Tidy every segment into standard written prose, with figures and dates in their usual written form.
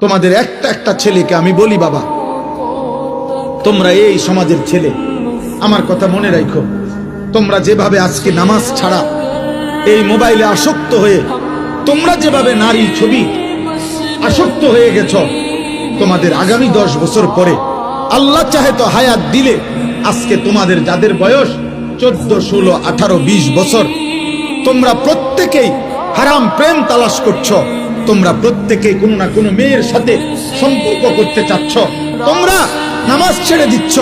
তোমাদের একটা একটা ছেলেকে আমি বলি, বাবা তোমরা এই সমাজের ছেলে, আমার কথা মনে রাখো, তোমরা যেভাবে আজকে নামাজ ছাড়া এই মোবাইলে আসক্ত হয়ে, তোমরা যেভাবে নারী ছবি আসক্ত হয়ে গেছ, তোমাদের আগামী 10 বছর পরে আল্লাহ চাহে তো হায়াত দিলে, আজকে তোমাদের যাদের বয়স 14, 16, 18, 20 বছর, তোমরা প্রত্যেকেই হারাম প্রেম তালাশ করছো, তোমরা প্রত্যেকেই কোনো না কোনো মেয়ের সাথে সম্পর্ক করতে চাচ্ছ, তোমরা নামাজ ছেড়ে দিচ্ছ।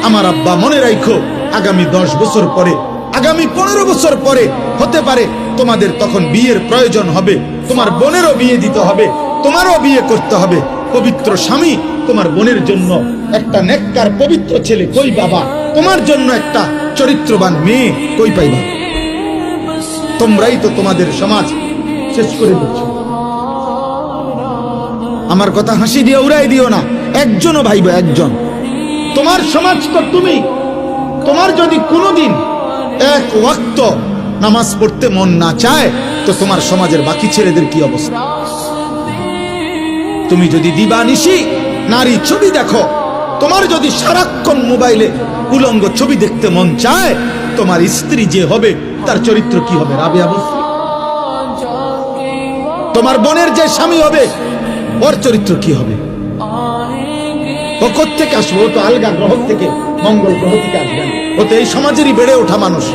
আমার আব্বা মনে রাখো, আগামী 10 বছর পরে, আগামী 15 বছর পরে হতে পারে তোমাদের তখন বিয়ের প্রয়োজন হবে, তোমার বোনেরও বিয়ে দিতে হবে, তোমারও বিয়ে করতে হবে। পবিত্র স্বামী তোমার বোনের জন্য একটা নেককার পবিত্র ছেলে কই বাবা, তোমার জন্য একটা চরিত্রবান মেয়ে কই পাইবা? তোমরাই তো তোমাদের সমাজ শেষ করে দিচ্ছ। আমার কথা হাসি দিয়ে উড়াই দিও না, একজনও ভাইবা, একজন। তোমার সমাজ তো তুমি, তোমার যদি কোনোদিন এক ওয়াক্ত নামাজ পড়তে মন না চায়, তো তোমার সমাজের বাকি ছেলেদের কি অবস্থা? তুমি যদি দিবানিশি নারী ছবি দেখো, তোমার যদি সারাক্ষণ মোবাইলে উলঙ্গ ছবি দেখতে মন চায়, তোমার স্ত্রী যে হবে তার চরিত্র কি হবে? রাবেয়া বস্তি। তোমার বোনের যে স্বামী হবে, ওর চরিত্র কি হবে? ও কোত্থেকে আসবে? ও তো আলগা গ্রহ থেকে, মঙ্গল গ্রহ থেকে আসবে। ও তো এই সমাজেরই বেড়ে ওঠা মানুষ।